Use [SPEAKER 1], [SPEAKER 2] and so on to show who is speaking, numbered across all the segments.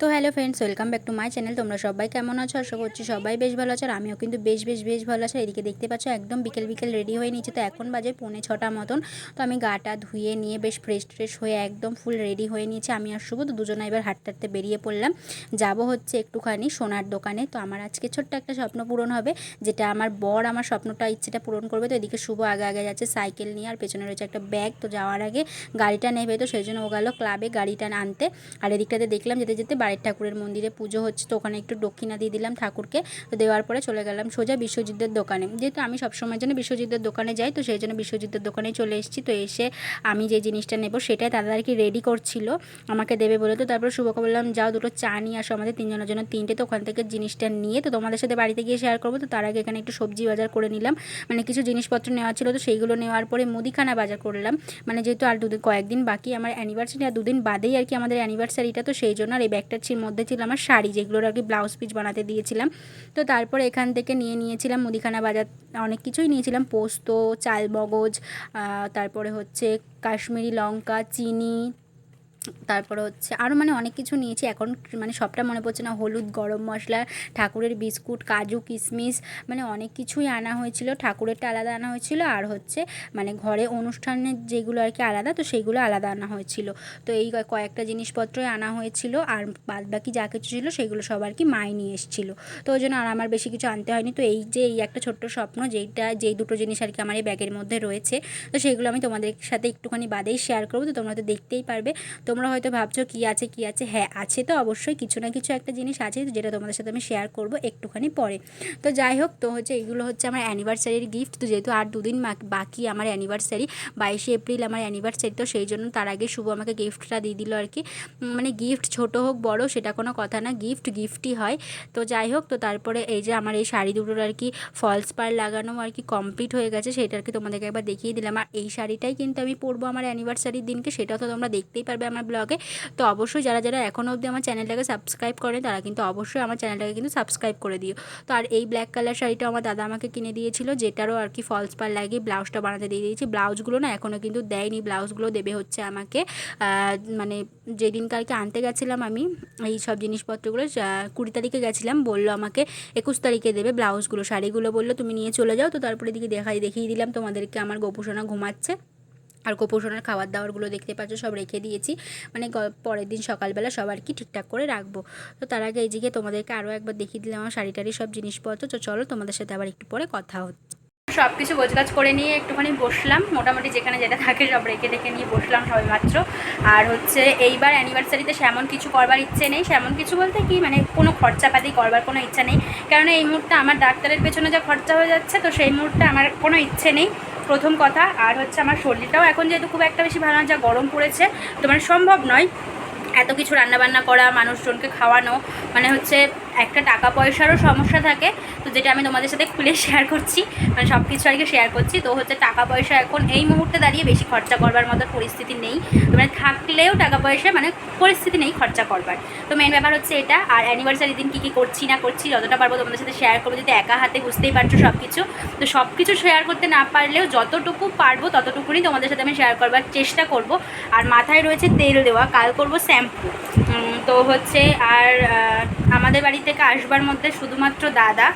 [SPEAKER 1] তো hello friends, welcome back to my channel. তোমরা সবাই কেমন আছো? আশা করছি সবাই বেশ ভালো আছো। আর আমিও কিন্তু বেশ ভালো আছি। এদিকে দেখতে পাচ্ছ একদম বিকেল রেডি হয়ে নিয়েছি। তো এখন বাজে 5:45 মতন। তো আমি গাটা ধুয়ে নিয়ে বেশ ফ্রেশ হয়ে একদম ফুল রেডি হয়ে নিয়েছি। আমি আর শুভ তো দুজনে এবার হাঁটতে বেরিয়ে পড়লাম। যাব হচ্ছে একটুখানি সোনার দোকানে। তো আমার আজকে ছোট্ট একটা স্বপ্ন পূরণ হবে, যেটা আমার বর আমার স্বপ্নটা ইচ্ছেটা পূরণ করবে। তো এদিকে শুভ আগে যাচ্ছে সাইকেল নিয়ে, আর পেছনে রয়েছে একটা ব্যাগ। তো যাওয়ার আগে গাড়িটা নেবে, তো সেই জন্য ও গেল ক্লাবে গাড়িটা আনতে। আর এদিকটাতে দেখলাম যেতে বাড়ির ঠাকুরের মন্দিরে পুজো হচ্ছে, তো ওখানে একটু দক্ষিণা দিয়ে দিলাম ঠাকুরকে। তো দেওয়ার পরে চলে গেলাম সোজা বিশ্বজিতের দোকানে। যেহেতু আমি সবসময়ের জন্য বিশ্বজিতের দোকানে যাই, তো সেই জন্য বিশ্বজিতের দোকানে চলে এসেছি। তো এসে আমি যে জিনিসটা নেব সেটাই দাদা আর কি রেডি করছিল, আমাকে দেবে বলে। তো তারপর শুভকে বললাম যাও দুটো চা নিয়ে আসো, আমাদের তিনজনের জন্য তিনটে। তো ওখান থেকে জিনিসটা নিয়ে তো তোমাদের সাথে বাড়িতে গিয়ে শেয়ার করবো। তো তার আগে এখানে একটু সবজি বাজার করে নিলাম, মানে কিছু জিনিসপত্র নেওয়া ছিল। তো সেইগুলো নেওয়ার পরে মুদিখানা বাজার করলাম, মানে যেহেতু আর কয়েকদিন বাকি আমার অ্যানিভার্সারি, আর দুদিন বাদেই আর কি আমাদের অ্যানিভার্সারিটা। তো সেই জন্য আর এই ব্যাগটার মধ্যে ছিল আমার শাড়ি, যেগুলোর আর কি ব্লাউজ পিস বানাতে দিয়েছিলাম। তো তারপর এখান থেকে নিয়েছিলাম মুদিখানা বাজার, অনেক কিছুই নিয়েছিলাম, পোস্ত, চাল মগজ, তারপরে হচ্ছে কাশ্মীরি লঙ্কা, চিনি, তারপরে হচ্ছে আরও মানে অনেক কিছু নিয়েছি। এখন মানে সবটা মনে পড়ছে না। হলুদ, গরম মশলা, ঠাকুরের বিস্কুট, কাজু কিশমিশ, মানে অনেক কিছুই আনা হয়েছিল। ঠাকুরেরটা আলাদা আনা হয়েছিল, আর হচ্ছে মানে ঘরে অনুষ্ঠানের যেগুলো আর কি আলাদা, তো সেইগুলো আলাদা আনা হয়েছিল। তো এই কয়েকটা জিনিসপত্রই আনা হয়েছিল, আর বাদ বাকি যা কিছু ছিল সেগুলো সব আর কি মাই নিয়ে এসেছিলো। তো ওই জন্য আর আমার বেশি কিছু আনতে হয়নি। তো এই একটা ছোট্ট স্বপ্ন, যেই দুটো জিনিস আর কি আমার এই ব্যাগের মধ্যে রয়েছে, তো সেইগুলো আমি তোমাদের সাথে একটুখানি বাদেই শেয়ার করবো। তো তোমরা তো দেখতেই পারবে। তোমরা হয়তো ভাবছো কী আছে, হ্যাঁ আছে তো অবশ্যই, কিছু না কিছু একটা জিনিস আছে, যেটা তোমাদের সাথে আমি শেয়ার করব একটুখানি পরে। তো যাই হোক, তো হচ্ছে এইগুলো হচ্ছে আমার অ্যানিভার্সারির গিফট। তো যেহেতু আর দুদিন বাকি আমার অ্যানিভার্সারি, 22শে এপ্রিল আমার অ্যানিভার্সারি। তো সেই জন্য তার আগে শুভ আমাকে গিফটটা দিয়ে দিল আর কি। মানে গিফট ছোট হোক বড় সেটা কোনো কথা না, গিফটই হয়। তো যাই হোক, তো তারপরে এই যে আমার এই শাড়ি দুটোর আর কি ফলস পাড় লাগানো আর কি কমপ্লিট হয়ে গেছে, সেটা আর কি তোমাদেরকে একবার দেখিয়ে দিলাম। আর এই শাড়িটাই কিন্তু আমি পরবো আমার অ্যানিভার্সারির দিনকে, সেটাও তো তোমরা দেখতেই পারবে আমার ব্লগে। তো অবশ্যই যারা এখনও অবধি আমার চ্যানেলটাকে সাবস্ক্রাইব করে, তারা কিন্তু অবশ্যই আমার চ্যানেলটাকে কিন্তু সাবস্ক্রাইব করে দিও। তো আর এই ব্ল্যাক কালার শাড়িটাও আমার দাদা আমাকে কিনে দিয়েছিল, যেটারও আর কি ফলস পাড় লাগিয়ে ব্লাউজটা বানাতে দিয়ে দিয়েছি। ব্লাউজগুলো না এখনও কিন্তু দেয়নি, ব্লাউজগুলো দেবে হচ্ছে আমাকে মানে যেদিনকালকে আনতে গেছিলাম আমি এই সব জিনিসপত্রগুলো, 20 তারিখে গেছিলাম, বললো আমাকে 21 তারিখে দেবে ব্লাউজগুলো। শাড়িগুলো বললো তুমি নিয়ে চলে যাও। তো তারপরে এদিকে দেখিয়ে দিলাম তোমাদেরকে আমার গোপুসোনা ঘুমাচ্ছে, আর গোপুসোনার খাবার দাবারগুলো দেখতে পাচ্ছ সব রেখে দিয়েছি, মানে পরের দিন সকালবেলা সব আর কি ঠিকঠাক করে রাখবো। তো তার আগে এই দিকে তোমাদেরকে আরও একবার দেখিয়ে দিলাম আমার শাড়ি সব জিনিসপত্র। তো চলো তোমাদের সাথে আবার একটু পরে কথা হচ্ছে। সব কিছু গোছগাছ করে নিয়ে একটুখানি বসলাম, মোটামুটি যেখানে যেটা থাকে সব রেখে নিয়ে বসলাম সবাই মাত্র। আর হচ্ছে এইবার অ্যানিভার্সারিতে সেমন কিছু করবার ইচ্ছে নেই, সেমন কিছু বলতে কি মানে কোনো খরচাপাতি করবার কোনো ইচ্ছা নেই, কারণ এই মুহূর্তে আমার ডাক্তারের পেছনে যা খরচা হয়ে যাচ্ছে, তো সেই মুহূর্তে আমার কোনো ইচ্ছে নেই, প্রথম কথা। আর হচ্ছে আমার শরীরটাও এখন যেহেতু খুব একটা বেশি ভালো না, যা গরম পড়েছে, তো মানে সম্ভব নয় এত কিছু রান্নাবান্না করা, মানুষজনকে খাওয়ানো, মানে হচ্ছে একটা টাকা পয়সারও সমস্যা থাকে। তো যেটা আমি তোমাদের সাথে খুলে শেয়ার করছি, মানে সব কিছু আর কি শেয়ার করছি। তো হচ্ছে টাকা পয়সা এখন এই মুহূর্তে দাঁড়িয়ে বেশি খরচা করবার মতো পরিস্থিতি নেই, তো মানে থাকলেও টাকা পয়সা মানে পরিস্থিতি নেই খরচা করবার। তো মেন ব্যাপার হচ্ছে এটা। আর অ্যানিভার্সারি দিন কী করছি না করছি যতটা পারবো তোমাদের সাথে শেয়ার করবো, যদি একা হাতে বুঝতেই পারছো সব কিছু। তো সব কিছু শেয়ার করতে না পারলেও যতটুকু পারবো ততটুকুনি তোমাদের সাথে আমি শেয়ার করবার চেষ্টা করব। আর মাথায় রয়েছে তেল দেওয়া, কাল করবো শ্যাম্পু। তো হচ্ছে আর আমাদের বাড়ি থেকে আসবার মধ্যে শুধুমাত্র দাদা,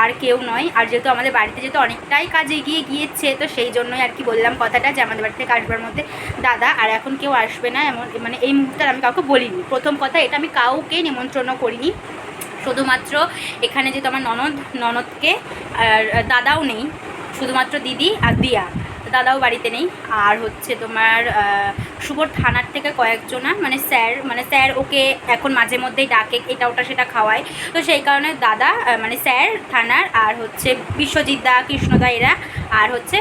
[SPEAKER 1] আর কেউ নয়। আর যেহেতু আমাদের বাড়িতে যেহেতু অনেকটাই কাজ এগিয়ে গিয়েছে, তো সেই জন্যই আর কি বললাম কথাটা, যে আমাদের বাড়ি থেকে আসবার মধ্যে দাদা, আর এখন কেউ আসবে না এমন, মানে এই মুহূর্তে আমি কাউকে বলিনি। প্রথম কথা এটা, আমি কাউকে নিমন্ত্রণ করিনি, শুধুমাত্র এখানে যেহেতু আমার ননদকে, আর দাদাও নেই, শুধুমাত্র দিদি আর দিয়া, দাদাও বাড়িতে নেই। আর হচ্ছে তোমার শুভর থানার থেকে কয়েকজনা, মানে স্যার ওকে এখন মাঝে মধ্যেই ডাকে, এটা ওটা সেটা খাওয়ায়। তো সেই কারণে দাদা মানে স্যার থানার, আর হচ্ছে বিশ্বজিৎ দা, কৃষ্ণদা এরা, আর হচ্ছে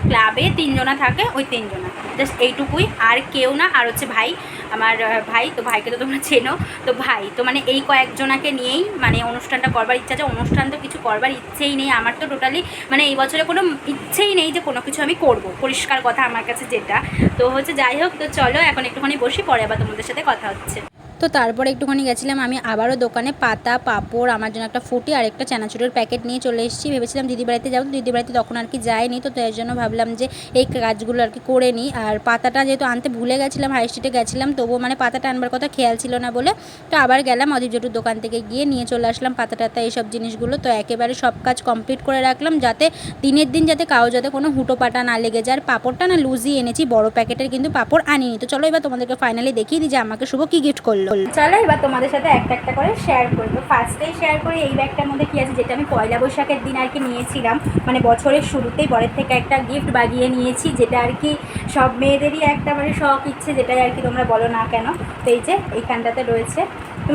[SPEAKER 1] ক্লাবে 3 জনা থাকে, ওই 3 জনা, জাস্ট এইটুকুই, আর কেউ না। আর হচ্ছে ভাই, আমার ভাই, তো ভাইকে তো তোমরা চেনো, তো ভাই তো মানে এই কয়েকজনাকে নিয়েই মানে অনুষ্ঠানটা করবার ইচ্ছা আছে। অনুষ্ঠান তো কিছু করবার ইচ্ছেই নেই আমার, তো টোটালি মানে এই বছরে কোনো ইচ্ছেই নেই যে কোনো কিছু আমি করব, পরিষ্কার কথা আমার কাছে যেটা। তো হচ্ছে যাই হোক, তো চলো এখন একটুখানি বসি, পরে আবার তোমাদের সাথে কথা হচ্ছে। তো তারপরে একটুখানি গেছিলাম আমি আবারও দোকানে, পাতা, পাঁপড়, আমার জন্য একটা ফুটি আর একটা চানাচুরের প্যাকেট নিয়ে চলে এসেছি। ভেবেছিলাম দিদি বাড়িতে যাবো, দিদি বাড়িতে তখন আর কি যায়নি, তো এর জন্য ভাবলাম যে এই কাজগুলো আর কি করে নিই। আর পাতাটা যেহেতু আনতে ভুলে গেছিলাম, হাই স্ট্রিটে গেছিলাম, তবুও মানে পাতাটা আনবার কথা খেয়াল ছিল না বলে তো আবার গেলাম অদীপ জেঠুর দোকান থেকে গিয়ে নিয়ে চলে আসলাম পাতা টাতা এইসব জিনিসগুলো। তো একেবারে সব কাজ কমপ্লিট করে রাখলাম, যাতে দিনের দিন যাতে যাতে কোনো হুটো পাটা না লেগে যায়। আর পাঁপড়টা না লুজই এনেছি, বড় প্যাকেটের কিন্তু পাঁপড় আনিনি। তো চলো এবার তোমাদেরকে ফাইনালি দেখিয়ে দিই যে আমাকে শুভ কি গিফট করলো। চলো এবার তোমাদের সাথে একটা একটা করে শেয়ার করবো। ফার্স্টেই শেয়ার করি এই ব্যাগটার মধ্যে কী আছে, যেটা আমি পয়লা বৈশাখের দিন আর কি নিয়েছিলাম, মানে বছরের শুরুতেই বরের থেকে একটা গিফট বাগিয়ে নিয়েছি, যেটা আর কি সব মেয়েদেরই একটা মানে শখ ইচ্ছে, যেটাই আর কি তোমরা বলো না কেন। তো এই যে এইখানটাতে রয়েছে,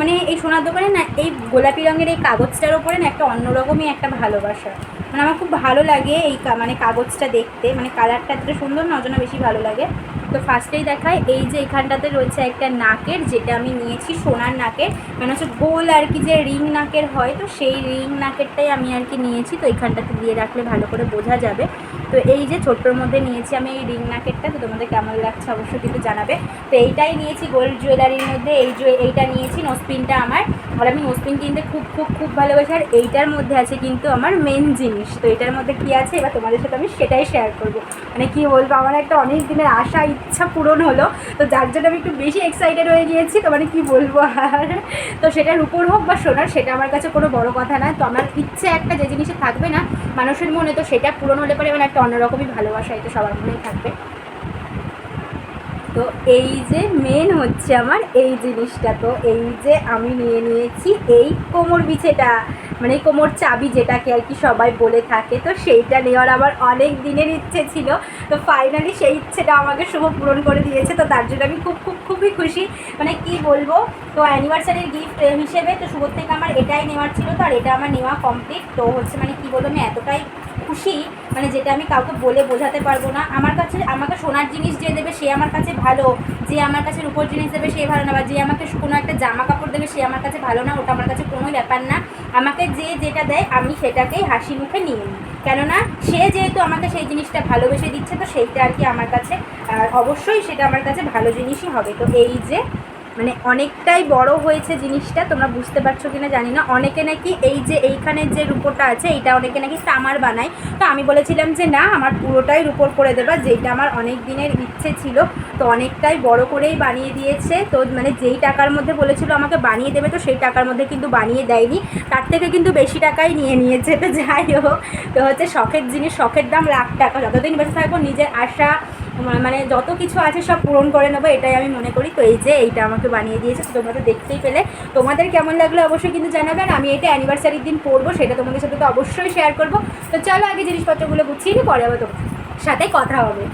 [SPEAKER 1] মানে এই সোনার দোকানে না এই গোলাপি রঙের এই কাগজটার ওপরে না একটা অন্যরকমই একটা ভালোবাসা, মানে আমার খুব ভালো লাগে এই মানে কাগজটা দেখতে, মানে কালারটা এতটা সুন্দর না, ওজন্য বেশি ভালো লাগে। তো ফার্স্টেই দেখায় এই যে এখানটাতে রয়েছে একটা নাকের, যেটা আমি নিয়েছি সোনার নাকের, মানে হচ্ছে গোল আর কি যে রিং নাকের হয়, তো সেই রিং নাকেরটাই আমি আর কি নিয়েছি। তো এইখানটাতে দিয়ে রাখলে ভালো করে বোঝা যাবে। তো এই যে ছোট্টোর মধ্যে নিয়েছি আমি এই রিং নাকেরটা, তো তোমাদের কেমন লাগছে অবশ্যই কিন্তু জানাবে। তো এইটাই নিয়েছি গোল্ড জুয়েলারির মধ্যে, এইটা নিয়েছি নোসপিনটা আমার, আর আমি নোসপিন কিনতে খুব খুব খুব ভালোবাসি। আর এইটার মধ্যে আছে কিন্তু আমার মেন জিনিস, তো এটার মধ্যে কী আছে এবার তোমাদের সাথে আমি সেটাই শেয়ার করবো। মানে কী বলবো, আমার একটা অনেক দিনের আশা ইচ্ছা পূরণ হলো, তো যার জন্য আমি একটু বেশি এক্সাইটেড হয়ে গিয়েছি। তো মানে কী বলবো আর, তো সেটার উপর হোক বা সোনার, সেটা আমার কাছে কোনো বড় কথা না। তো আমার ইচ্ছে একটা যে জিনিসে থাকবে না মানুষের মনে, তো সেটা পূরণ হলে পরে মানে একটা অন্যরকমই ভালোবাসা, এটা সবার মনেই থাকবে। তো এই যে মেন হচ্ছে আমার এই জিনিসটা, তো এই যে আমি নিয়ে নিয়েছি এই কোমর বিছেটা, মানে কোমর চাবি যেটাকে আর কি সবাই বলে থাকে, তো সেইটা নেওয়ার আমার অনেক দিনের ইচ্ছে ছিল। তো ফাইনালি সেই ইচ্ছেটা আমাকে শুভ পূরণ করে দিয়েছে, তো তার জন্য আমি খুবই খুশি, মানে কি বলবো। তো অ্যানিভার্সারির গিফট হিসেবে তো শুভর থেকে আমার এটাই নেওয়ার ছিল, তো আর এটা আমার নেওয়া কমপ্লিট। তো হচ্ছে মানে কি বলবো, আমি এতটাই খুশি, মানে যেটা আমি কাউকে বলে বোঝাতে পারবো না। আমার কাছে আমাকে সোনার জিনিস যে দেবে সে আমার কাছে ভালো, যে আমার কাছে রূপোর জিনিস দেবে সে ভালো না, বা যে আমাকে কোনো একটা জামা কাপড় দেবে সে আমার কাছে ভালো না, ওটা আমার কাছে কোনোই ব্যাপার না। আমাকে যে যেটা দেয় আমি সেটাকেই হাসি মুখে নিয়ে নিই, কেননা সে যেহেতু আমাকে সেই জিনিসটা ভালোবেসে দিচ্ছে, তো সেইটা আর কি আমার কাছে অবশ্যই সেটা আমার কাছে ভালো জিনিসই হবে। তো এই যে মানে অনেকটাই বড় হয়েছে জিনিসটা, তোমরা বুঝতে পারছো কিনা জানি না। অনেকে নাকি এই যে এইখানের যে রূপোটা আছে এইটা অনেকে নাকি তামার বানায়, তো আমি বলেছিলাম যে না, আমার পুরোটাই রূপোর করে দেবা, যেটা আমার অনেক দিনের ইচ্ছে ছিল। তো অনেকটাই বড় করেই বানিয়ে দিয়েছে। তো মানে যেই টাকার মধ্যে বলেছিল আমাকে বানিয়ে দেবে, তো সেই টাকার মধ্যে কিন্তু বানিয়ে দেয়নি, তার থেকে কিন্তু বেশি টাকাই নিয়ে নিয়েছে। তো যাই হোক, তো হচ্ছে শখের জিনিস, শখের দাম লাখ টাকা, যতদিন বেঁচে থাকবো নিজের আশা মানে যত কিছু আছে সব পূরণ করে নেবো, এটাই আমি মনে করি। তো এই যে এইটা আমাকে বানিয়ে দিয়েছে, তো তোমরা তো দেখতেই পেলে। তোমাদের কেমন লাগলো অবশ্যই কিন্তু জানাবেন। আমি এটা অ্যানিভার্সারির দিন পরবো, সেটা তোমাদের সাথে তো অবশ্যই শেয়ার করবো। তো চলো আগে জিনিসপত্রগুলো গুছিয়ে নিই, পরে আবার তোমার সাথে কথা হবে।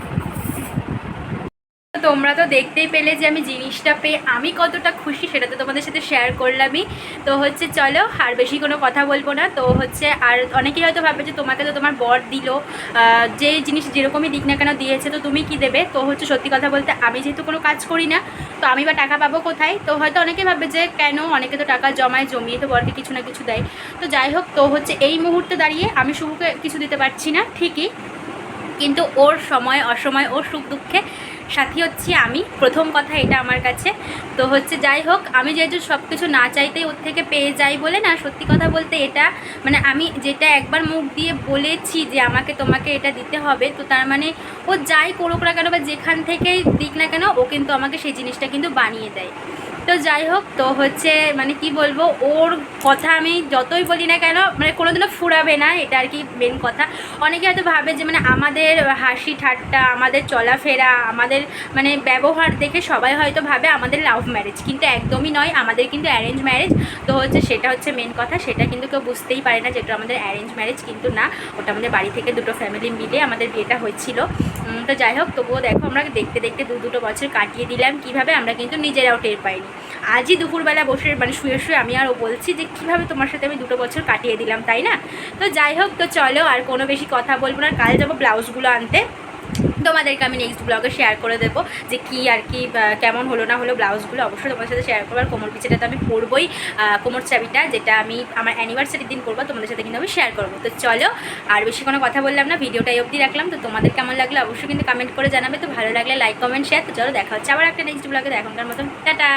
[SPEAKER 1] তোমরা তো দেখতেই পেলে যে আমি জিনিসটা পেয়ে আমি কতটা খুশি, সেটা তো তোমাদের সাথে শেয়ার করলামই। তো হচ্ছে চলো আর বেশি কোনো কথা বলবো না। তো হচ্ছে আর অনেকেই হয়তো ভাববে যে তোমাকে তো তোমার বর দিল, যে জিনিস যেরকমই দিক না কেন দিয়েছে, তো তুমি কি দেবে। তো হচ্ছে সত্যি কথা বলতে আমি যেহেতু কোনো কাজ করি না, তো আমি বা টাকা পাবো কোথায়। তো হয়তো অনেকে ভাববে যে কেন, অনেকে তো টাকা জমিয়ে তো বরকে কিছু না কিছু দেয়। তো যাই হোক, তো হচ্ছে এই মুহূর্তে দাঁড়িয়ে আমি শুভকে কিছু দিতে পারছি না ঠিকই, কিন্তু ওর সময় অসময় ওর সুখ দুঃখে সাথী হচ্ছি আমি, প্রথম কথা এটা আমার কাছে। তো হচ্ছে যাই হোক, আমি যেহেতু সব কিছু না চাইতেই ওর থেকে পেয়ে যাই বলে না, সত্যি কথা বলতে এটা মানে আমি যেটা একবার মুখ দিয়ে বলেছি যে আমাকে তোমাকে এটা দিতে হবে, তো তার মানে ও যাই করুক না কেন বা যেখান থেকেই দিক না কেন, ও কিন্তু আমাকে সেই জিনিসটা কিন্তু বানিয়ে দেয়। তো যাই হোক, তো হচ্ছে মানে কি বলবো, ওর কথা আমি যতই বলি না কেন মানে কোনোদিনও ফুরাবে না, এটা আর কি মেন কথা। অনেকে হয়তো ভাবে যে মানে আমাদের হাসি ঠাট্টা, আমাদের চলাফেরা, আমাদের মানে ব্যবহার দেখে সবাই হয়তো ভাবে আমাদের লাভ ম্যারেজ, কিন্তু একদমই নয়, আমাদের কিন্তু অ্যারেঞ্জ ম্যারেজ। তো হচ্ছে সেটা হচ্ছে মেন কথা, সেটা কিন্তু কেউ বুঝতেই পারে না যেটা আমাদের অ্যারেঞ্জ ম্যারেজ, কিন্তু না, ওটা আমাদের বাড়ি থেকে দুটো ফ্যামিলি মিলে আমাদের বিয়েটা হয়েছিল। তো যাই হোক, তবুও দেখো আমরা দেখতে দেখতে দুটো বছর কাটিয়ে দিলাম কীভাবে, আমরা কিন্তু নিজেরাও টের পাইনি। আজই দুপুরবেলা বসে মানে শুয়ে আমি আরও বলছি যে কীভাবে তোমার সাথে আমি 2 বছর কাটিয়ে দিলাম, তাই না। তো যাই হোক, তো চলো আর কোনো বেশি কথা বলবো না, কাল যাবো ব্লাউজগুলো আনতে, তোমাদেরকে আমি নেক্সট ব্লগে শেয়ার করে দেবো যে কী আর কি কেমন হলো না হলো ব্লাউজগুলো, অবশ্যই তোমাদের সাথে শেয়ার করবো। আর কোমর পিছেটা তো আমি পরবই, কোমর চাবিটা যেটা আমি আমার অ্যানিভার্সারির দিন করবো, তোমাদের সাথে কিন্তু আমি শেয়ার করবো। তো চলো আর বেশি কোনো কথা বললাম না, ভিডিওটা এই অবধি রাখলাম। তো তোমাদের কেমন লাগলো অবশ্যই কিন্তু কমেন্ট করে জানাবে। তো ভালো লাগলে লাইক কমেন্ট শেয়ার। তো চলো দেখা হচ্ছে আবার একটা নেক্সট ব্লগে, এখনকার মতন টাটা।